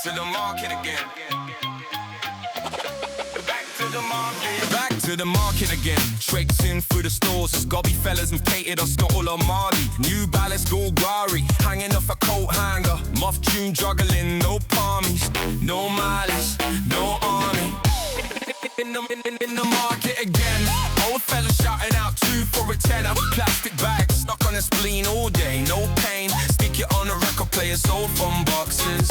to the market again. Back to the market again. Traipsing through the stores, Scobby fellas and painted us got all on Marley. New Balance Golgari, hanging off a coat hanger. Muff tune juggling, no palmies, no mileage, no army. In the market again. Old fellas shouting out 2 for a tenner. Plastic bags stuck on a spleen all day, no pain. Stick it on a record player sold from boxes.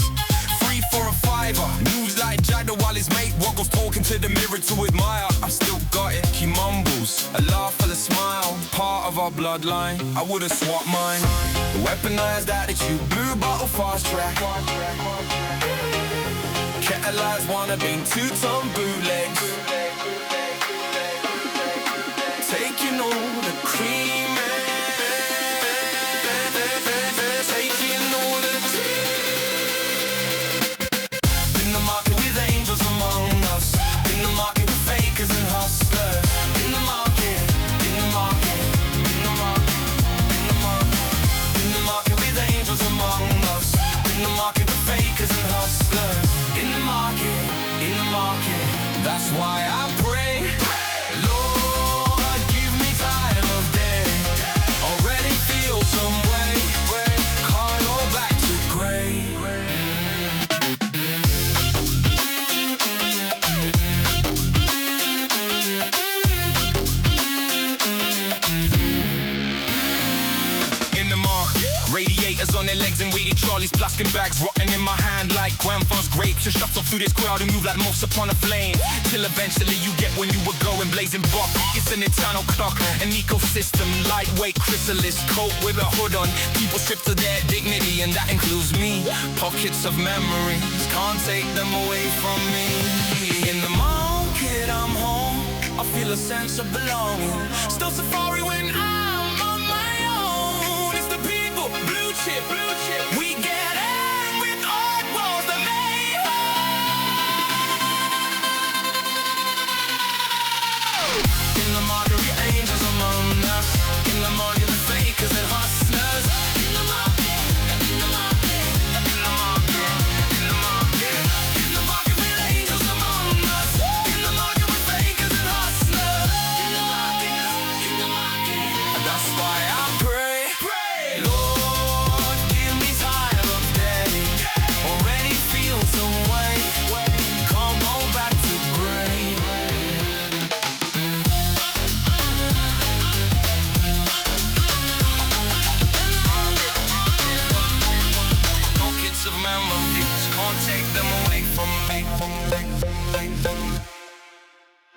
3 for a fiver. Moves like Jagger while his mate Woggles talking to the mirror to admire. I still got it, he mumbles, a laugh and a smile. Part of our bloodline, I would've swapped mine. Weaponized attitude, blue bottle fast track. Catalyzed wannabe, 2-ton bootlegs. Taking all the cream, taking all the tea. In the market with angels among us. In the market with fakers and hustlers. In the market, in the market, in the market, in the market. In the market with angels among us. In the market with fakers and hustlers. In the market, in the market. That's why I pray, Lord, give me time of day. Already feel some way, can't go back to grey. In the market, radiators on their legs and weighted trolleys, plastic bags rotting in my hand like grandpa's grapes. You shuttle through this crowd and move like moths upon a flame, till eventually you get when you were going blazing buck. It's an eternal clock, an ecosystem, lightweight chrysalis, coat with a hood on. People stripped to their dignity, and that includes me. Pockets of memories, can't take them away from me. In the market, I'm home, I feel a sense of belonging. Still safari when I'm on my own. It's the people, blue chip. We get in with odd walls that may hold. In the market, we angels among us. In the market, the fakers and hustlers. In the market, in the market, in the market, in the market. In the market, with angels among us. In the market, with fakers and hustlers. In the market, in the market. And that's why I pray, Lord, give me time of day. Already feel some way, can't go back to grey. Pockets of memories, can't take them away from me.